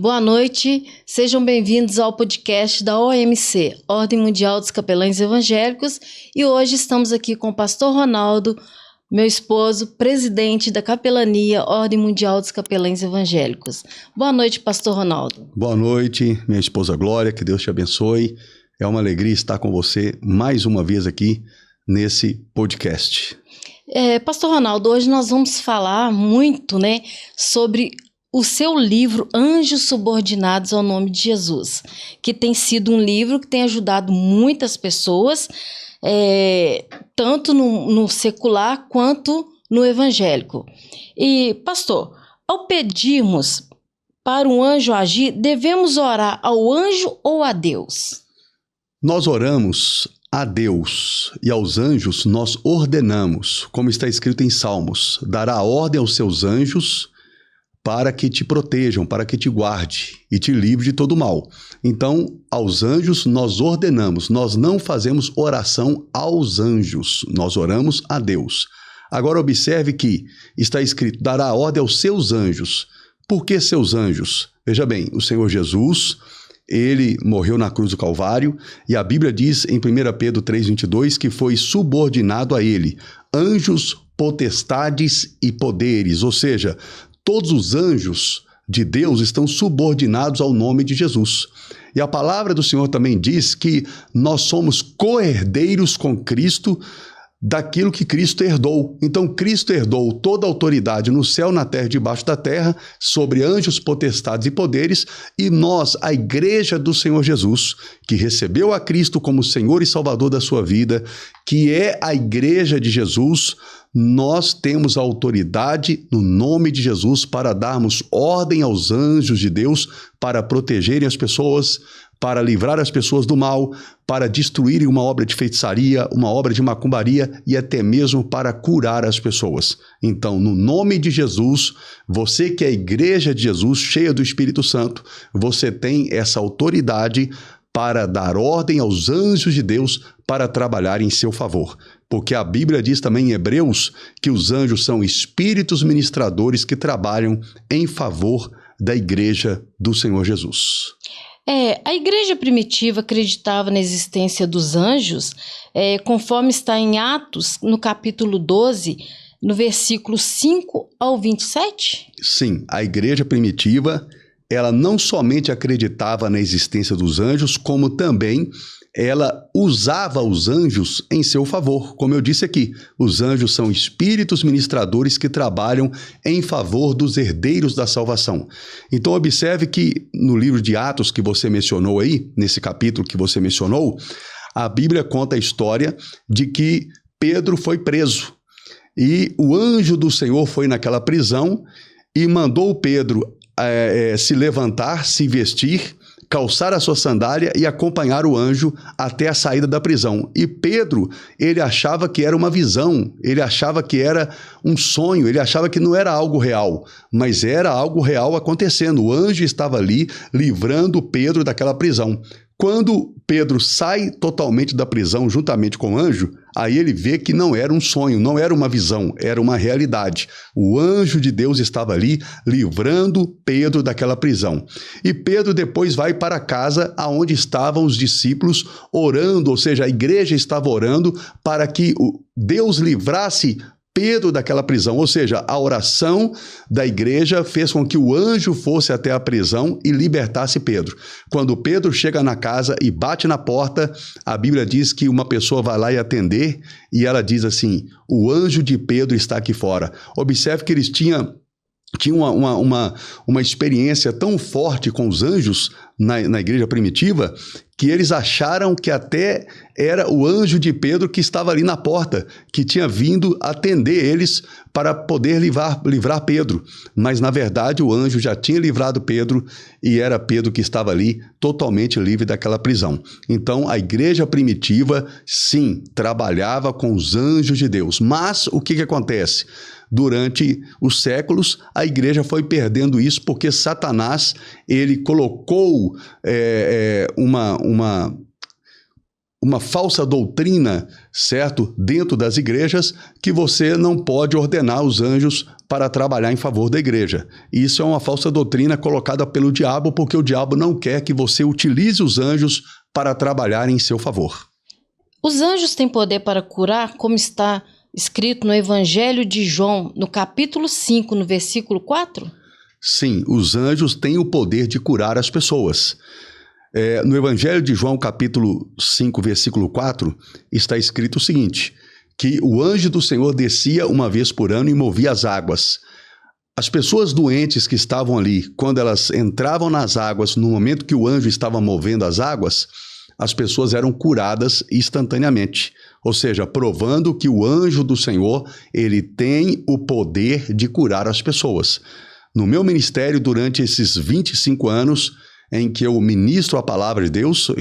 Boa noite, sejam bem-vindos ao podcast da OMC, Ordem Mundial dos Capelães Evangélicos, e hoje estamos aqui com o pastor Ronaldo, meu esposo, presidente da Capelania Ordem Mundial dos Capelães Evangélicos. Boa noite, pastor Ronaldo. Boa noite, minha esposa Glória, que Deus te abençoe. É uma alegria estar com você mais uma vez aqui nesse podcast. Pastor Ronaldo, hoje nós vamos falar muito, sobre o seu livro Anjos Subordinados ao Nome de Jesus, que tem sido um livro que tem ajudado muitas pessoas, tanto no secular quanto no evangélico. E, pastor, ao pedirmos para um anjo agir, devemos orar ao anjo ou a Deus? Nós oramos a Deus e aos anjos nós ordenamos, como está escrito em Salmos, dará ordem aos seus anjos para que te protejam, para que te guarde e te livre de todo mal. Então, aos anjos nós ordenamos, nós não fazemos oração aos anjos, nós oramos a Deus. Agora observe que está escrito, dará ordem aos seus anjos. Por que seus anjos? Veja bem, o Senhor Jesus, ele morreu na cruz do Calvário e a Bíblia diz em 1 Pedro 3,22 que foi subordinado a ele, anjos, potestades e poderes, ou seja, todos os anjos de Deus estão subordinados ao nome de Jesus. E a palavra do Senhor também diz que nós somos co-herdeiros com Cristo daquilo que Cristo herdou. Então, Cristo herdou toda a autoridade no céu, na terra e debaixo da terra, sobre anjos, potestades e poderes, e nós, a igreja do Senhor Jesus, que recebeu a Cristo como Senhor e Salvador da sua vida, que é a igreja de Jesus, nós temos a autoridade no nome de Jesus para darmos ordem aos anjos de Deus para protegerem as pessoas, para livrar as pessoas do mal, para destruírem uma obra de feitiçaria, uma obra de macumbaria e até mesmo para curar as pessoas. Então, no nome de Jesus, você que é a igreja de Jesus, cheia do Espírito Santo, você tem essa autoridade para dar ordem aos anjos de Deus para trabalhar em seu favor. Porque a Bíblia diz também em Hebreus que os anjos são espíritos ministradores que trabalham em favor da igreja do Senhor Jesus. A igreja primitiva acreditava na existência dos anjos, conforme está em Atos, no capítulo 12, no versículo 5 ao 27? Sim, a igreja primitiva, ela não somente acreditava na existência dos anjos, como também ela usava os anjos em seu favor. Como eu disse aqui, os anjos são espíritos ministradores que trabalham em favor dos herdeiros da salvação. Então observe que no livro de Atos que você mencionou aí, nesse capítulo que você mencionou, a Bíblia conta a história de que Pedro foi preso. E o anjo do Senhor foi naquela prisão e mandou Pedro se levantar, se vestir, calçar a sua sandália e acompanhar o anjo até a saída da prisão. E Pedro, ele achava que era uma visão, ele achava que era um sonho, ele achava que não era algo real, mas era algo real acontecendo. O anjo estava ali livrando Pedro daquela prisão. Quando Pedro sai totalmente da prisão juntamente com o anjo, aí ele vê que não era um sonho, não era uma visão, era uma realidade. O anjo de Deus estava ali livrando Pedro daquela prisão. E Pedro depois vai para a casa onde estavam os discípulos orando, ou seja, a igreja estava orando para que Deus livrasse Pedro daquela prisão, ou seja, a oração da igreja fez com que o anjo fosse até a prisão e libertasse Pedro. Quando Pedro chega na casa e bate na porta, a Bíblia diz que uma pessoa vai lá e atender e ela diz assim, o anjo de Pedro está aqui fora. Observe que eles tinham uma experiência tão forte com os anjos na igreja primitiva que eles acharam que até era o anjo de Pedro que estava ali na porta, que tinha vindo atender eles para poder livrar Pedro. Mas, na verdade, o anjo já tinha livrado Pedro e era Pedro que estava ali totalmente livre daquela prisão. Então, a igreja primitiva, sim, trabalhava com os anjos de Deus. Mas, o que acontece? Durante os séculos, a igreja foi perdendo isso porque Satanás, ele colocou uma falsa doutrina, certo? Dentro das igrejas, que você não pode ordenar os anjos para trabalhar em favor da igreja. Isso é uma falsa doutrina colocada pelo diabo, porque o diabo não quer que você utilize os anjos para trabalhar em seu favor. Os anjos têm poder para curar, como está escrito no Evangelho de João, no capítulo 5, no versículo 4? Sim, os anjos têm o poder de curar as pessoas. No Evangelho de João, capítulo 5, versículo 4, está escrito o seguinte, que o anjo do Senhor descia uma vez por ano e movia as águas. As pessoas doentes que estavam ali, quando elas entravam nas águas, no momento que o anjo estava movendo as águas, as pessoas eram curadas instantaneamente. Ou seja, provando que o anjo do Senhor, ele tem o poder de curar as pessoas. No meu ministério, durante esses 25 anos, em que eu ministro a palavra de Deus,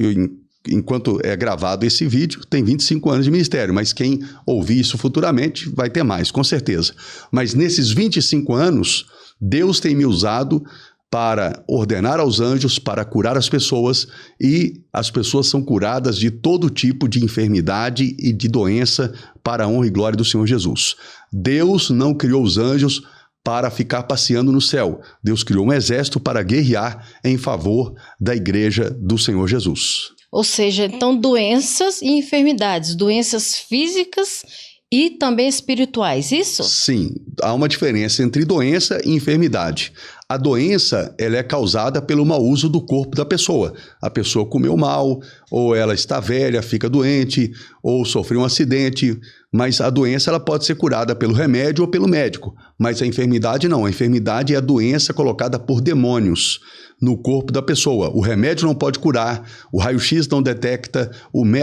enquanto é gravado esse vídeo, tem 25 anos de ministério, mas quem ouvir isso futuramente vai ter mais, com certeza. Mas nesses 25 anos, Deus tem me usado para ordenar aos anjos, para curar as pessoas, e as pessoas são curadas de todo tipo de enfermidade e de doença para a honra e glória do Senhor Jesus. Deus não criou os anjos para ficar passeando no céu. Deus criou um exército para guerrear em favor da igreja do Senhor Jesus. Ou seja, então doenças e enfermidades, doenças físicas e também espirituais, isso? Sim, há uma diferença entre doença e enfermidade. A doença, ela é causada pelo mau uso do corpo da pessoa. A pessoa comeu mal, ou ela está velha, fica doente, ou sofreu um acidente. Mas a doença ela pode ser curada pelo remédio ou pelo médico. Mas a enfermidade não. A enfermidade é a doença colocada por demônios no corpo da pessoa. O remédio não pode curar, o raio-x não detecta,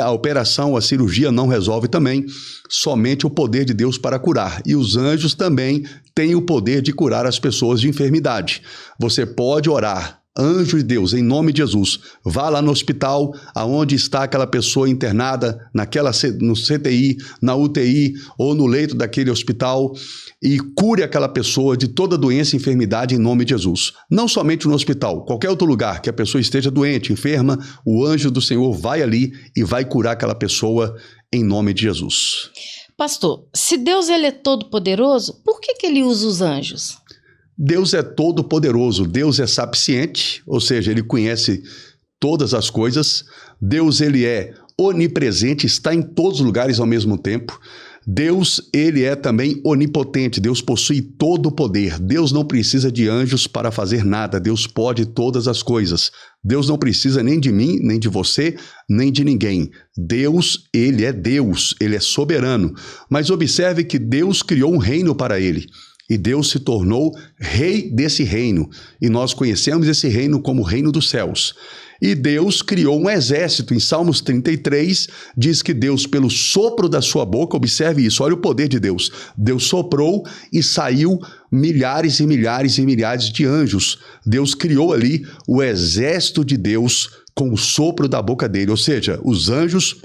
a operação, a cirurgia não resolve também. Somente o poder de Deus para curar. E os anjos também têm o poder de curar as pessoas de enfermidade. Você pode orar. Anjo de Deus, em nome de Jesus, vá lá no hospital, aonde está aquela pessoa internada, no CTI, na UTI ou no leito daquele hospital, e cure aquela pessoa de toda doença e enfermidade em nome de Jesus. Não somente no hospital, qualquer outro lugar que a pessoa esteja doente, enferma, o anjo do Senhor vai ali e vai curar aquela pessoa em nome de Jesus. Pastor, se Deus ele é todo poderoso, por que ele usa os anjos? Deus é todo poderoso, Deus é sapisciente, ou seja, ele conhece todas as coisas. Deus ele é onipresente, está em todos os lugares ao mesmo tempo. Deus, ele é também onipotente, Deus possui todo o poder. Deus não precisa de anjos para fazer nada, Deus pode todas as coisas. Deus não precisa nem de mim, nem de você, nem de ninguém. Deus, ele é soberano. Mas observe que Deus criou um reino para ele. E Deus se tornou rei desse reino. E nós conhecemos esse reino como o reino dos céus. E Deus criou um exército. Em Salmos 33, diz que Deus, pelo sopro da sua boca, observe isso, olha o poder de Deus. Deus soprou e saiu milhares e milhares e milhares de anjos. Deus criou ali o exército de Deus com o sopro da boca dele. Ou seja, os anjos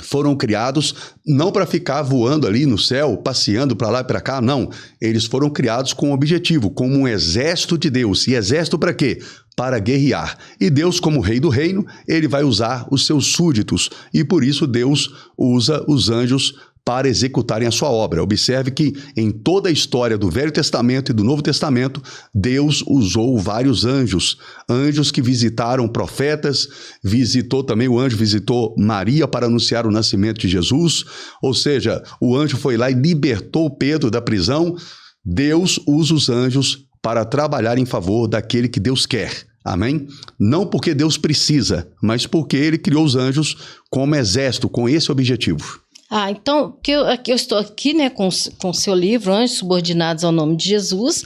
foram criados não para ficar voando ali no céu, passeando para lá e para cá, não. Eles foram criados com um objetivo, como um exército de Deus. E exército para quê? Para guerrear. E Deus, como rei do reino, ele vai usar os seus súditos. E por isso Deus usa os anjos para executarem a sua obra. Observe que em toda a história do Velho Testamento e do Novo Testamento, Deus usou vários anjos. Anjos que visitaram profetas, o anjo visitou Maria para anunciar o nascimento de Jesus. Ou seja, o anjo foi lá e libertou Pedro da prisão. Deus usa os anjos para trabalhar em favor daquele que Deus quer. Amém? Não porque Deus precisa, mas porque ele criou os anjos como exército, com esse objetivo. Então, eu estou aqui, né, com o seu livro, Anjos Subordinados ao Nome de Jesus,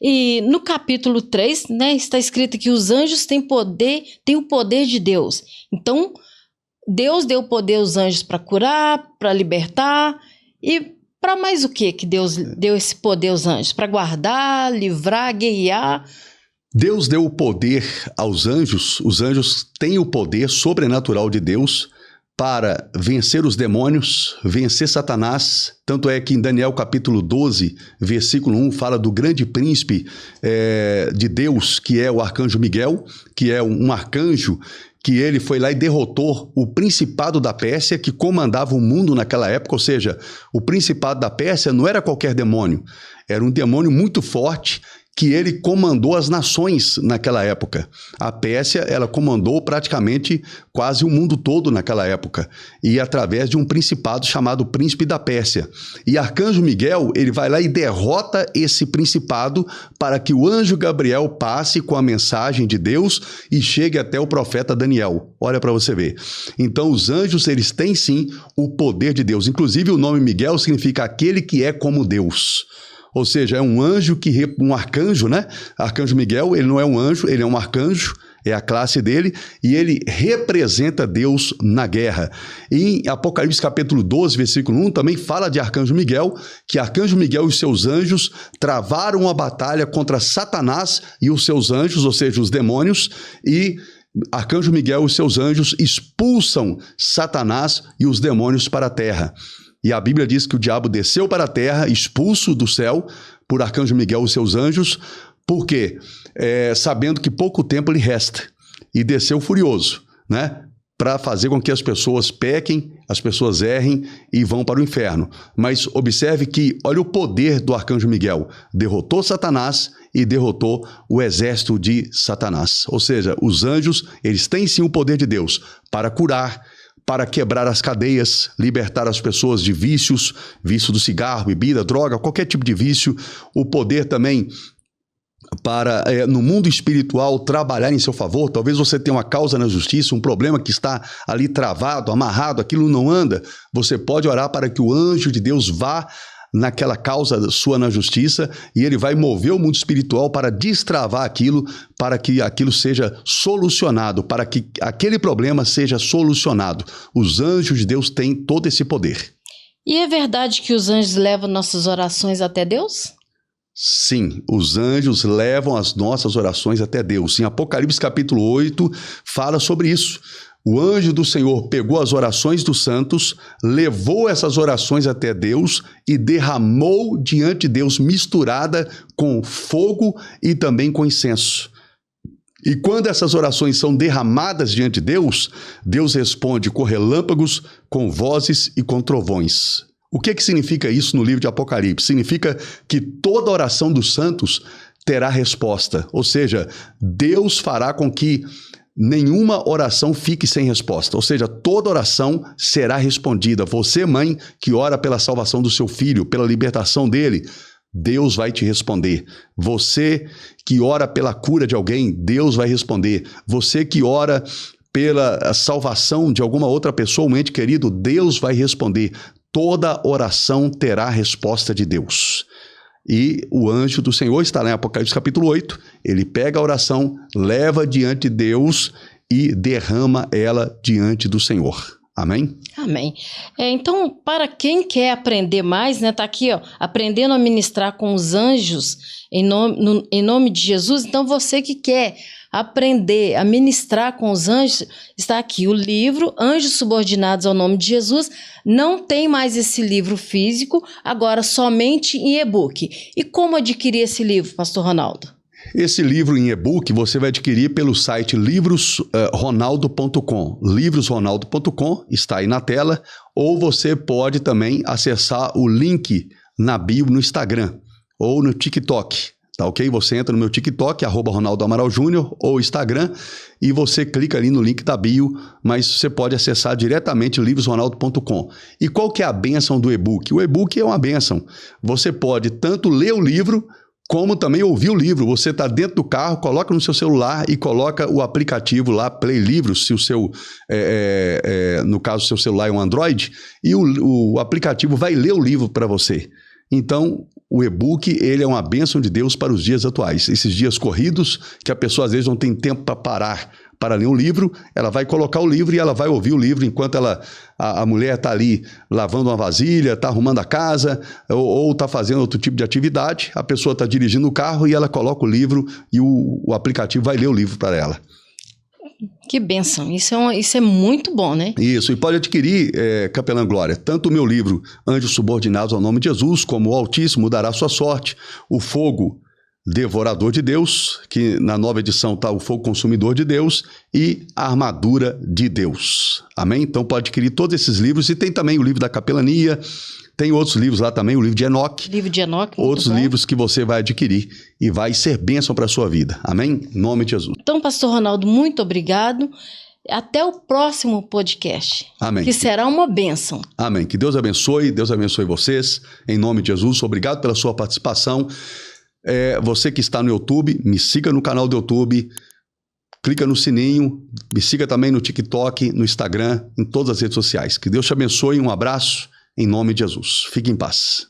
e no capítulo 3, né, está escrito que os anjos têm o poder de Deus. Então, Deus deu poder aos anjos para curar, para libertar, e para mais o que Deus deu esse poder aos anjos? Para guardar, livrar, guerrear? Deus deu o poder aos anjos, os anjos têm o poder sobrenatural de Deus para vencer os demônios, vencer Satanás. Tanto é que em Daniel capítulo 12, versículo 1, fala do grande príncipe de Deus, que é o arcanjo Miguel, que é um arcanjo que ele foi lá e derrotou o Principado da Pérsia, que comandava o mundo naquela época, ou seja, o Principado da Pérsia não era qualquer demônio, era um demônio muito forte, que ele comandou as nações naquela época. A Pérsia, ela comandou praticamente quase o mundo todo naquela época, e através de um principado chamado Príncipe da Pérsia. E Arcanjo Miguel, ele vai lá e derrota esse principado para que o anjo Gabriel passe com a mensagem de Deus e chegue até o profeta Daniel. Olha para você ver. Então, os anjos, eles têm sim o poder de Deus. Inclusive, o nome Miguel significa aquele que é como Deus. Ou seja, é um anjo um arcanjo, né? Arcanjo Miguel, ele não é um anjo, ele é um arcanjo, é a classe dele, e ele representa Deus na guerra. E em Apocalipse capítulo 12, versículo 1, também fala de Arcanjo Miguel, que Arcanjo Miguel e os seus anjos travaram uma batalha contra Satanás e os seus anjos, ou seja, os demônios, e Arcanjo Miguel e os seus anjos expulsam Satanás e os demônios para a terra. E a Bíblia diz que o diabo desceu para a terra, expulso do céu por Arcanjo Miguel e seus anjos, por quê? Sabendo que pouco tempo lhe resta. E desceu furioso, né? Para fazer com que as pessoas pequem, as pessoas errem e vão para o inferno. Mas observe que, olha o poder do Arcanjo Miguel. Derrotou Satanás e derrotou o exército de Satanás. Ou seja, os anjos, eles têm sim o poder de Deus para curar, para quebrar as cadeias, libertar as pessoas de vícios, vício do cigarro, bebida, droga, qualquer tipo de vício. O poder também para, no mundo espiritual, trabalhar em seu favor. Talvez você tenha uma causa na justiça, um problema que está ali travado, amarrado, aquilo não anda. Você pode orar para que o anjo de Deus vá naquela causa sua na justiça, e ele vai mover o mundo espiritual para destravar aquilo, para que aquilo seja solucionado, para que aquele problema seja solucionado. Os anjos de Deus têm todo esse poder. E é verdade que os anjos levam nossas orações até Deus? Sim, os anjos levam as nossas orações até Deus. Em Apocalipse capítulo 8, fala sobre isso. O anjo do Senhor pegou as orações dos santos, levou essas orações até Deus e derramou diante de Deus, misturada com fogo e também com incenso. E quando essas orações são derramadas diante de Deus, Deus responde com relâmpagos, com vozes e com trovões. O que significa isso no livro de Apocalipse? Significa que toda oração dos santos terá resposta, ou seja, Deus fará com que nenhuma oração fique sem resposta, ou seja, toda oração será respondida. Você, mãe, que ora pela salvação do seu filho, pela libertação dele, Deus vai te responder. Você que ora pela cura de alguém, Deus vai responder. Você que ora pela salvação de alguma outra pessoa, um ente querido, Deus vai responder. Toda oração terá resposta de Deus. E o anjo do Senhor está lá em Apocalipse capítulo 8, ele pega a oração, leva diante de Deus e derrama ela diante do Senhor. Amém? Amém. Então, para quem quer aprender mais, né, tá aqui, ó, aprendendo a ministrar com os anjos em nome de Jesus. Então, você que quer aprender a ministrar com os anjos, está aqui o livro Anjos Subordinados ao Nome de Jesus. Não tem mais esse livro físico, agora somente em e-book. E como adquirir esse livro, Pastor Ronaldo? Esse livro em e-book você vai adquirir pelo site livrosronaldo.com. Livrosronaldo.com está aí na tela, ou você pode também acessar o link na bio no Instagram ou no TikTok. Tá ok? Você entra no meu TikTok, @Ronaldo Amaral Júnior, ou Instagram, e você clica ali no link da bio, mas você pode acessar diretamente livrosronaldo.com. E qual que é a bênção do e-book? O e-book é uma bênção. Você pode tanto ler o livro, como também ouvir o livro. Você está dentro do carro, coloca no seu celular e coloca o aplicativo lá, Play Livros, se o seu, no caso, o seu celular é um Android, e o aplicativo vai ler o livro para você. Então, o e-book, ele é uma bênção de Deus para os dias atuais. Esses dias corridos, que a pessoa às vezes não tem tempo para parar para ler um livro, ela vai colocar o livro e ela vai ouvir o livro enquanto a mulher está ali lavando uma vasilha, está arrumando a casa ou está fazendo outro tipo de atividade. A pessoa está dirigindo o carro e ela coloca o livro e o aplicativo vai ler o livro para ela. Que bênção, isso é muito bom, né? Isso, e pode adquirir, Capelã Glória, tanto o meu livro Anjos Subordinados ao Nome de Jesus, como o Altíssimo Dará Sua Sorte, o Fogo Devorador de Deus, que na nova edição está o Fogo Consumidor de Deus, e a Armadura de Deus. Amém? Então pode adquirir todos esses livros, e tem também o livro da Capelania, tem outros livros lá também, o livro de Enoque. Livro de Enoque. Outros livros que você vai adquirir e vai ser bênção para a sua vida. Amém? Em nome de Jesus. Então, pastor Ronaldo, muito obrigado. Até o próximo podcast. Amém. Que será uma bênção. Amém. Que Deus abençoe vocês. Em nome de Jesus. Obrigado pela sua participação. Você que está no YouTube, me siga no canal do YouTube, clica no sininho, me siga também no TikTok, no Instagram, em todas as redes sociais. Que Deus te abençoe, um abraço, em nome de Jesus. Fique em paz.